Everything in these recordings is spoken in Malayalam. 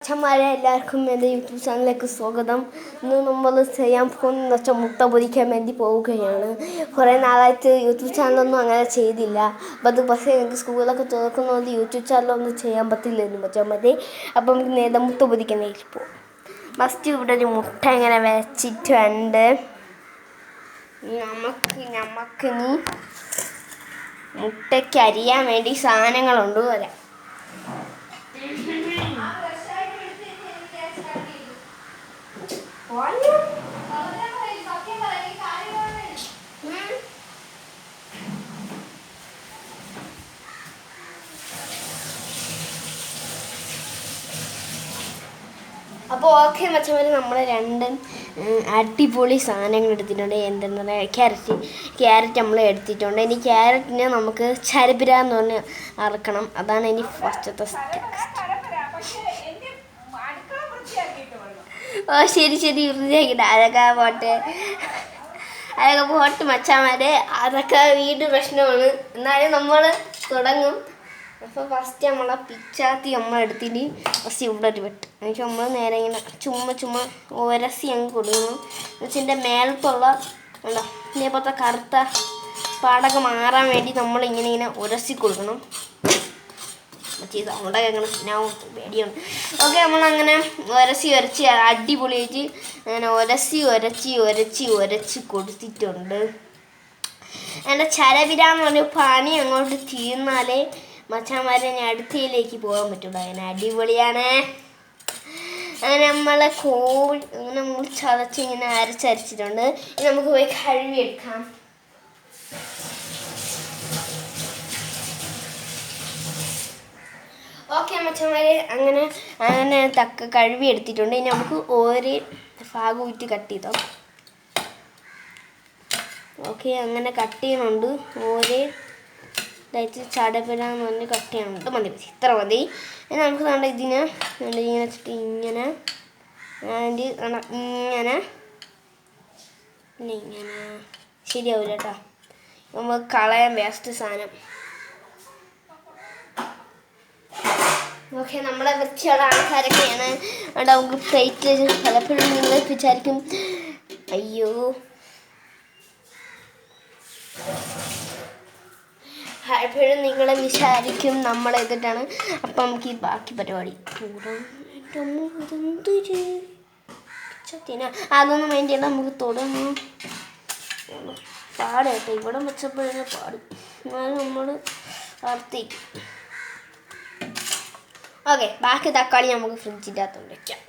അച്ഛന്മാരെ എല്ലാവർക്കും എൻ്റെ യൂട്യൂബ് ചാനലിലേക്ക് സ്വാഗതം. ഇന്ന് നമ്മൾ ചെയ്യാൻ പോകുന്നതെന്ന് വെച്ചാൽ മുട്ട പൊരിക്കാൻ വേണ്ടി പോവുകയാണ്. കുറേ നാളായിട്ട് യൂട്യൂബ് ചാനലൊന്നും അങ്ങനെ ചെയ്തില്ല. അപ്പം അത് പക്ഷേ എനിക്ക് സ്കൂളൊക്കെ തുറക്കുന്നതുകൊണ്ട് യൂട്യൂബ് ചാനലൊന്നും ചെയ്യാൻ പറ്റില്ലായിരുന്നു അച്ഛന്മാരെ. അപ്പം നമുക്ക് നേരെ മുട്ട പൊരിക്കാനായിട്ട് പോകും. ഫസ്റ്റ് ഇവിടെ ഒരു മുട്ട ഇങ്ങനെ വെച്ചിട്ടുണ്ട്. നമുക്കിനി മുട്ടയ്ക്ക് അരിയാൻ വേണ്ടി സാധനങ്ങളുണ്ട് വരാം. അപ്പോൾ ഓക്കെ മച്ചന്മാർ, നമ്മൾ രണ്ടും അടിപൊളി സാധനങ്ങൾ എടുത്തിട്ടുണ്ട്. എന്തെന്ന് പറയുക, ക്യാരറ്റ് നമ്മൾ എടുത്തിട്ടുണ്ട്. ഇനി ക്യാരറ്റിനെ നമുക്ക് ചരപിര എന്ന് പറഞ്ഞ് അറക്കണം. അതാണ് ഇനി ഫസ്റ്റത്തെ സ്റ്റെപ്പ്. ഓ ശരി വൃത്തിയാക്കിയിട്ട് അതൊക്കെ പോട്ട് മച്ചാന്മാരെ, അതൊക്കെ വീട് പ്രശ്നമാണ്. എന്നാലും നമ്മൾ തുടങ്ങും. അപ്പോൾ ഫസ്റ്റ് നമ്മളെ പിച്ചാത്തി നമ്മളെടുത്തിട്ട് ഫസ്റ്റ് ഇവിടെ ഒരു വെട്ട് എനിക്ക് നമ്മൾ നേരെ ഇങ്ങനെ ചുമ്മാ ഒരസി അങ്ങ് കൊടുക്കണം. എന്നുവെച്ചാൽ മേലത്തുള്ള എന്താ ഇതേപോലത്തെ കറുത്ത പാടൊക്കെ മാറാൻ വേണ്ടി നമ്മളിങ്ങനെ ഉരസി കൊടുക്കണം. സൗണ്ടൊക്കെ അങ്ങനെ ഞാൻ പേടിയാണ്. ഓക്കെ, നമ്മളങ്ങനെ ഉരച്ച് അടിപൊളിയായിട്ട് അങ്ങനെ ഉരച്ച് കൊടുത്തിട്ടുണ്ട്. എൻ്റെ ചരവിരാന്ന് പറഞ്ഞ പണി അങ്ങോട്ട് തീർന്നാലേ മച്ചാന്മാരെ ഞാൻ അടുത്തയിലേക്ക് പോകാൻ പറ്റുള്ളൂ. അങ്ങനെ അടിപൊളിയാണ്. അങ്ങനെ നമ്മളെ അങ്ങനെ നമ്മൾ ചതച്ച് ഇങ്ങനെ അരച്ചിട്ടുണ്ട്. ഇനി നമുക്ക് പോയി കഴുകിയെടുക്കാം. ഓക്കെ മച്ചന്മാരെ, അങ്ങനെ കഴുകി എടുത്തിട്ടുണ്ട്. ഇനി നമുക്ക് ഓരോ ഭാഗം വിട്ട് കട്ട് ചെയ്തോ. ഓക്കെ, അങ്ങനെ കട്ട് ചെയ്യുന്നുണ്ട്. ഓരോ ഇതായിട്ട് ചടപെടാന്ന് പറഞ്ഞ് കട്ട് ചെയ്യാനുണ്ട്. മതി, ഇത്ര മതി. ഇനി നമുക്ക് വേണ്ട ഇതിനെ ഇങ്ങനെ വെച്ചിട്ട് ഇങ്ങനെ ശരിയാവില്ല കേട്ടോ. നമുക്ക് കളയാൻ വേസ്റ്റ് സാധനം. ഓക്കെ, നമ്മളെ വൃത്തിയുള്ള ആൾക്കാരൊക്കെയാണ്. അവിടെ നമുക്ക് പ്ലേറ്റിൽ പലപ്പോഴും നിങ്ങൾ വിചാരിക്കും അയ്യോ പലപ്പോഴും നിങ്ങളെ വിചാരിക്കും നമ്മളെതിട്ടാണ്. അപ്പം നമുക്ക് ഈ ബാക്കി പരിപാടി അതൊന്നും വേണ്ടിയാണ് നമുക്ക് തുടങ്ങും. പാട് കേട്ടോ, ഇവിടെ വെച്ചപ്പോഴേ പാടും. എന്നാലും നമ്മൾ വാർത്തേക്കും. ഓക്കെ, ബാക്കി തക്കാളി നമുക്ക് ഫ്രിഡ്ജിൻ്റെ അകത്തോണ്ട് വയ്ക്കാം.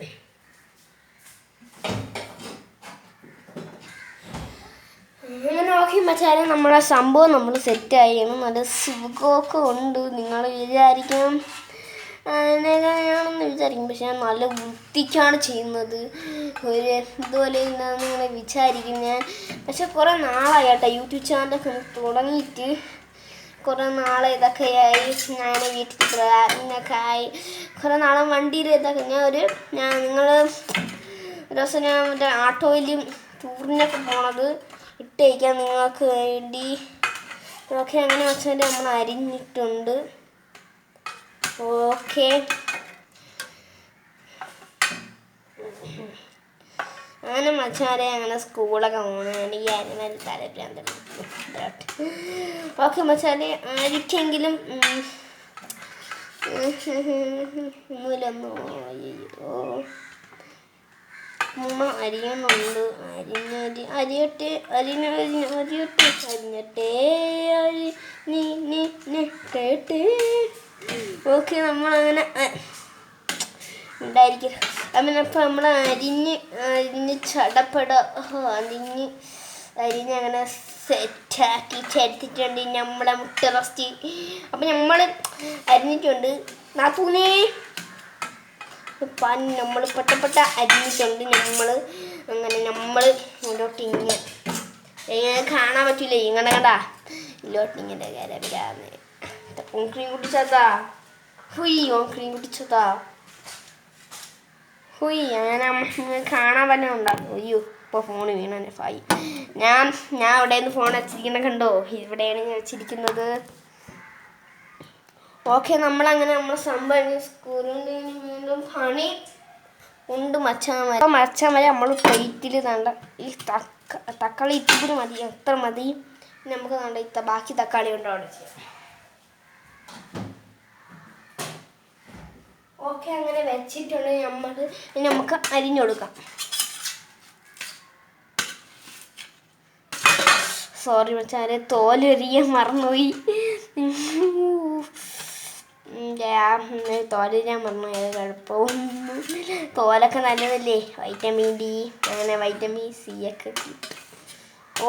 അങ്ങനെ ഓക്കെ മച്ചാനെ, നമ്മളെ സംഭവം നമ്മൾ സെറ്റായിരുന്നു. നല്ല സുഖമൊക്കെ ഉണ്ട്. നിങ്ങൾ വിചാരിക്കണം ഞാനെന്ന് വിചാരിക്കും, പക്ഷെ ഞാൻ നല്ല വൃത്തിക്കാണ് ചെയ്യുന്നത്. ഒരു ഇതുപോലെ എന്താണെന്ന് നിങ്ങളെ വിചാരിക്കും ഞാൻ. പക്ഷെ കുറേ നാളായി കേട്ടോ യൂട്യൂബ് ചാനലൊക്കെ തുടങ്ങിയിട്ട്. കുറേ നാളെ ഇതൊക്കെയായി. ഞാൻ വീട്ടിൽ പ്രഗ്നൻ്റൊക്കെ ആയി. കുറേ നാളെ വണ്ടിയിൽ ഇതൊക്കെ നിങ്ങൾ ഒരു ദിവസം ഞാൻ മറ്റേ ആട്ടോയിലും ടൂറിനൊക്കെ പോണത് ഇട്ടേക്കാം നിങ്ങൾക്ക് വേണ്ടി. ഓക്കെ, അങ്ങനെ വെച്ചാൽ നമ്മൾ അരിഞ്ഞിട്ടുണ്ട്. ഓക്കെ, അങ്ങനെ മച്ചാരെ അങ്ങനെ സ്കൂളൊക്കെ പോകണം. എനിക്ക് അരിഞ്ഞാൽ തലഭ്രാന്ത്. ഓക്കെ മച്ചാരെ, ആർക്കെങ്കിലും ഒന്നുമില്ലൊന്നോ അയ്യോ ഉമ്മ അരിയുന്നുണ്ട്. അരിയട്ടെ. ഓക്കെ, നമ്മളങ്ങനെ ഉണ്ടായിരിക്കും. അപ്പം നമ്മൾ അരിഞ്ഞ് ചടപ്പട അരിഞ്ഞങ്ങനെ സെറ്റാക്കി എടുത്തിട്ടുണ്ട് നമ്മളെ മുട്ട റോസ്റ്റ്. അപ്പം നമ്മൾ അരിഞ്ഞിട്ടുണ്ട്. നാത്തൂനേ നമ്മൾ പെട്ടപ്പെട്ട അരിഞ്ഞിട്ടുണ്ട്. നമ്മൾ ഇങ്ങോട്ട് ഇങ്ങനെ കാണാൻ പറ്റില്ല. ഇങ്ങനെ കണ്ടാ ഇല്ലോട്ട് ഇങ്ങനെ കരവിരാന്ന് ഓൺക്രീം കുട്ടിച്ചതാ അങ്ങനെ കാണാൻ തന്നെ ഉണ്ടാകും. അയ്യോ, ഇപ്പോൾ ഫോണ് വീണ ഫായി. ഞാൻ ഇവിടെ നിന്ന് ഫോൺ വെച്ചിരിക്കുന്നത് കണ്ടോ? ഇവിടെയാണ് ഞാൻ വെച്ചിരിക്കുന്നത്. ഓക്കെ, നമ്മളങ്ങനെ നമ്മളെ സംഭവം സ്കൂളിൻ്റെ വീണ്ടും പണി ഉണ്ട് മച്ചാൻ. അപ്പം മച്ചാൻ വരെ നമ്മൾ പ്ലേറ്റിൽ തണ്ട ഈ തക്കാളി ഇത്തിരി മതി, എത്ര മതി നമുക്ക് തണ്ട ബാക്കി തക്കാളി കൊണ്ട് അവിടെ ചെയ്യാം. ഓക്കെ, അങ്ങനെ വെച്ചിട്ടുണ്ട് നമ്മൾ. ഇനി നമുക്ക് അരിഞ്ഞെടുക്കാം. സോറി മച്ചാനെ, തോലരിയാൻ മറന്നുപോയി. തോലരിയാൻ മറന്നുപോയി, കുഴപ്പവും. തോലൊക്കെ നല്ലതല്ലേ, വൈറ്റമിൻ ഡി അങ്ങനെ വൈറ്റമിൻ സി ഒക്കെ.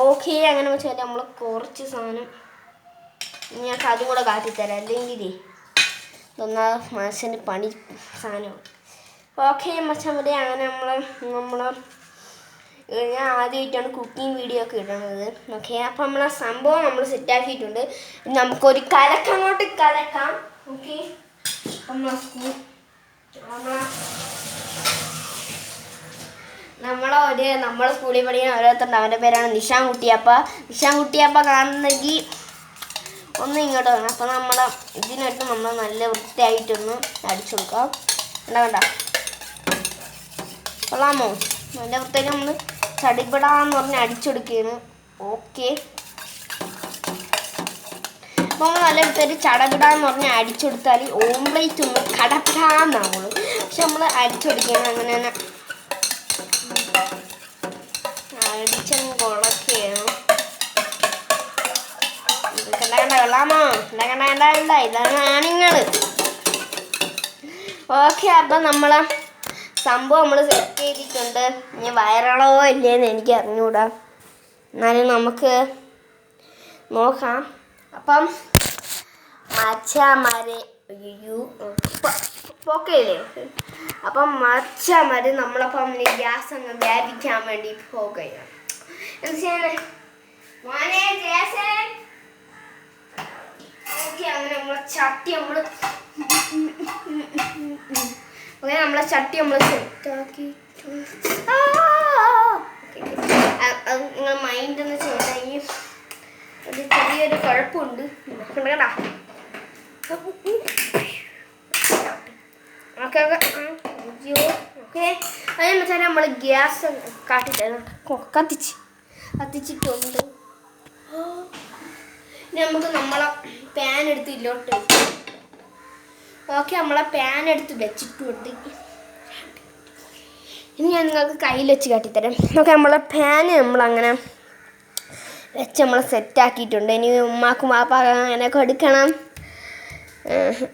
ഓക്കെ, അങ്ങനെ വെച്ചാൽ നമ്മൾ കുറച്ച് സാധനം ഞങ്ങൾക്ക് അതും കൂടെ കാട്ടിത്തരാം, അല്ലെങ്കിൽ ഇതൊന്നാ മനുഷ്യൻ്റെ പണി സാധനമാണ്. ഓക്കെ മച്ചാൻ മതി. അങ്ങനെ നമ്മൾ ഞാൻ ആദ്യമായിട്ടാണ് കുക്കിംഗ് വീഡിയോ ഒക്കെ ഇടുന്നത്. ഓക്കെ, അപ്പം നമ്മളെ സംഭവം നമ്മൾ സെറ്റാക്കിയിട്ടുണ്ട്. നമുക്കൊരു കലക്കങ്ങോട്ട് കലക്കാം. ഓക്കെ, നമ്മളെ സ്കൂളിൽ പഠിക്കുന്ന ഓരോരുത്തരുണ്ട്. അവൻ്റെ പേരാണ് നിഷാൻ കുട്ടിയപ്പ. നിഷാൻ കുട്ടിയപ്പ കാണുന്നെങ്കിൽ ഒന്ന് ഇങ്ങോട്ട് വേണം. അപ്പം നമ്മളെ ഇതിനായിട്ട് നമ്മൾ നല്ല വൃത്തിയായിട്ടൊന്ന് അടിച്ചു കൊടുക്കാം. വേണ്ട കൊള്ളാമോ? നല്ല വൃത്തിയായിട്ട് നമ്മൾ ചടിപിടാന്ന് പറഞ്ഞ് അടിച്ചെടുക്കുകയാണ്. ഓക്കെ, അപ്പോൾ നമ്മൾ നല്ല വൃത്തിയായിട്ട് ചടപിടാന്ന് പറഞ്ഞ് അടിച്ചെടുത്താൽ ഓംപ്ലേറ്റ് ഒന്ന് കടപ്പിടാന്നാവുള്ളൂ. പക്ഷെ നമ്മൾ അടിച്ചെടുക്കുകയാണ്. അങ്ങനെ തന്നെ അടിച്ചങ്ങ് കൊളക്കുകയാണ്. കണ്ട കൊള്ളാമോ? കണ്ട ഇതാണ് ആണുങ്ങൾ. ഓക്കെ, അപ്പം നമ്മളെ സംഭവം നമ്മൾ സെറ്റ് ചെയ്തിട്ടുണ്ട്. ഇനി വൈറളോ ഇല്ലേന്ന് എനിക്ക് അറിഞ്ഞൂടാ, എന്നാലും നമുക്ക് നോക്കാം. അപ്പം മച്ചാമാരെ പോക്കയില്ലേ, അപ്പം മച്ചാമാര് നമ്മളപ്പം ഗ്യാസ് അങ്ങ് വ്യാപിക്കാൻ വേണ്ടി പോകുകയാണ്. അങ്ങനെ നമ്മളെ ചട്ടി നമ്മൾ സെറ്റാക്കി. നിങ്ങൾ മൈൻഡ് എന്ന് ചെയ്യണമെങ്കിൽ ഒരു ചെറിയൊരു കുഴപ്പമുണ്ട്. കേട്ടാ, ഓക്കെ അതേ വെച്ചാൽ നമ്മൾ ഗ്യാസ് കത്തിച്ചിട്ടുണ്ട്. ഇനി നമുക്ക് നമ്മളെ പാൻ എടുത്ത് ഇല്ലോട്ട്. ഓക്കെ, നമ്മളെ പാൻ എടുത്ത് വെച്ചിട്ടുണ്ട്. ഇനി ഞാൻ നിങ്ങൾക്ക് കയ്യിൽ വെച്ച് കാട്ടിത്തരാം. ഓക്കെ, നമ്മളെ പാന് നമ്മളങ്ങനെ വെച്ച് നമ്മൾ സെറ്റാക്കിയിട്ടുണ്ട്. ഇനി ഉമ്മാക്കും വാപ്പാക്കും അങ്ങനെ കൊടുക്കണം.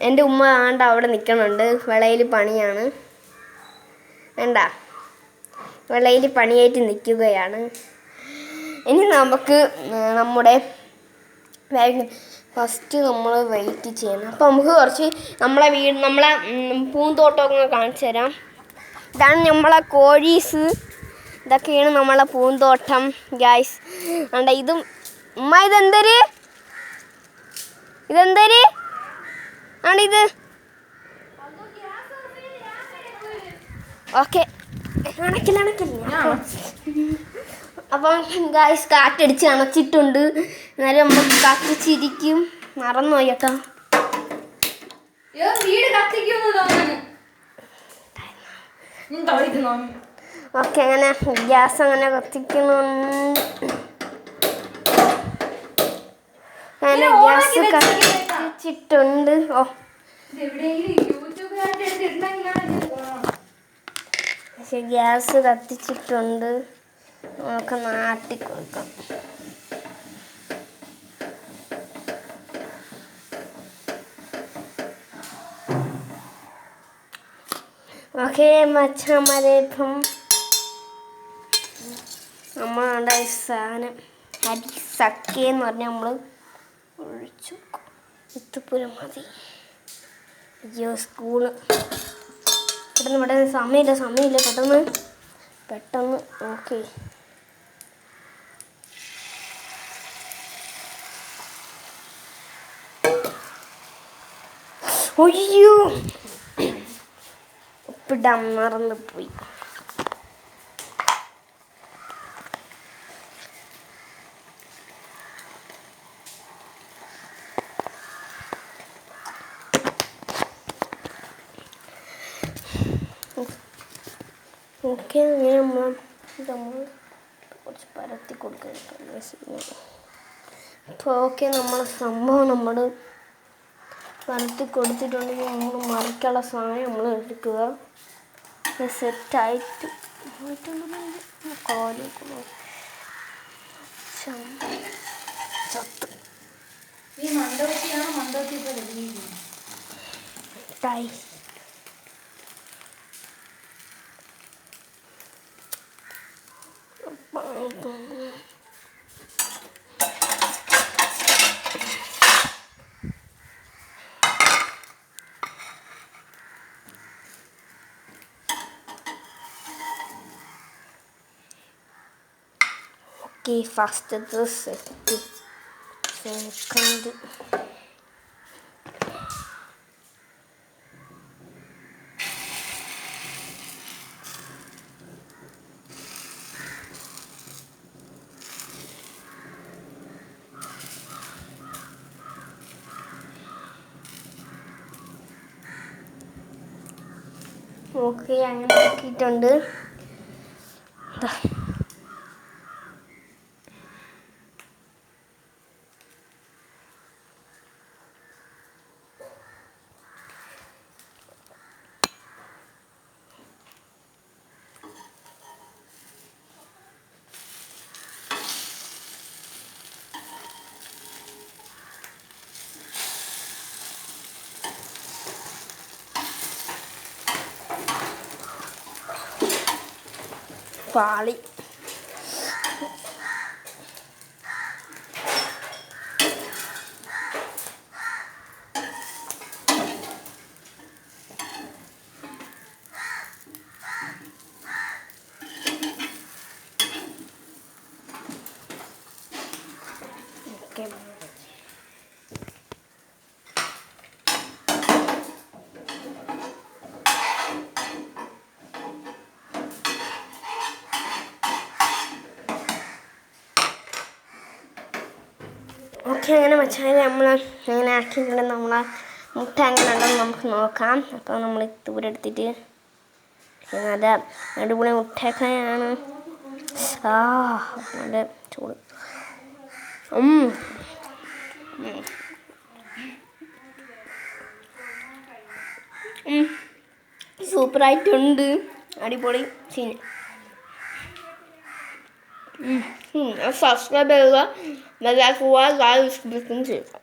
എൻ്റെ ഉമ്മ ആണ്ട് അവിടെ നിൽക്കണുണ്ട്. വിളയിൽ പണിയാണ്. വേണ്ട, വിളയിൽ പണിയായിട്ട് നിൽക്കുകയാണ്. ഇനി നമുക്ക് നമ്മുടെ ഫസ്റ്റ് നമ്മൾ വെയിറ്റ് ചെയ്യണം. അപ്പോൾ നമുക്ക് കുറച്ച് നമ്മളെ പൂന്തോട്ടമൊക്കെ കാണിച്ചു തരാം. ഇതാണ് നമ്മളെ കോഴീസ്, ഇതൊക്കെയാണ് നമ്മളെ പൂന്തോട്ടം ഗായ്സ്. വേണ്ട ഇതും ഉമ്മ ഇതെന്തര് ആണിത്. ഓക്കെ, അപ്പം ഗായ്സ് കാറ്റടിച്ച് അണച്ചിട്ടുണ്ട്. എന്നാലും നമ്മൾ കത്തിച്ചിരിക്കും. മറന്നുപോയി കേട്ടോ. ഓക്കെ, അങ്ങനെ ഗ്യാസ് അങ്ങനെ കത്തിക്കുന്നുണ്ട്. അങ്ങനെ ഗ്യാസ് കത്തിച്ചിട്ടുണ്ട്. ഗ്യാസ് കത്തിച്ചിട്ടുണ്ട്. നമുക്ക് നാട്ടി കൊടുക്കാം. ഓക്കെ മച്ചാമാരെ, ഇപ്പം നമ്മളുണ്ടായ സാധനം അരിസക്കേന്ന് പറഞ്ഞാൽ നമ്മൾ ഒഴിച്ചു. ഇത്തുപ്പുരം മതി. അയ്യോ, സ്കൂള് പെട്ടെന്ന് സമയമില്ല പെട്ടെന്ന്. ഓക്കെ, ഒയ്യോ ഉപ്പിടാൻ മറന്നു പോയി. ഓക്കെ അങ്ങനെ നമ്മൾ കുറച്ച് പരത്തി കൊടുക്കുക. അപ്പോൾ ഓക്കെ നമ്മൾ സംഭവം നമ്മൾ പരത്തി കൊടുത്തിട്ടുണ്ടെങ്കിൽ നമ്മൾ മറിക്കുള്ള സാധനം നമ്മൾ എടുക്കുക. സെറ്റായിട്ട് ചത്ത് ടൈ ഫസ്റ്റത്തെ സെറ്റ് സെക്കൻഡ് ഓക്കെ അങ്ങനെ ആക്കിയിട്ടുണ്ട്. പാളി ഓക്കെ. ഓക്കെ അങ്ങനെ മച്ചാനെ നമ്മൾ അങ്ങനെ ആക്കിയിട്ടുണ്ടെങ്കിൽ നമ്മളെ മുട്ട അങ്ങനെ ഉണ്ടെന്ന് നമുക്ക് നോക്കാം. അപ്പോൾ നമ്മൾ ദൂരെ എടുത്തിട്ട് നല്ല അടിപൊളി മുട്ടയൊക്കെയാണ്. നല്ല ചൂട്. സൂപ്പറായിട്ടുണ്ട്. അടിപൊളി സീൻ. സബ്സ്ക്രൈബ് ചെയ്യുക, ലൈക്ക് ചെയ്യുക, ചെയ്യുക.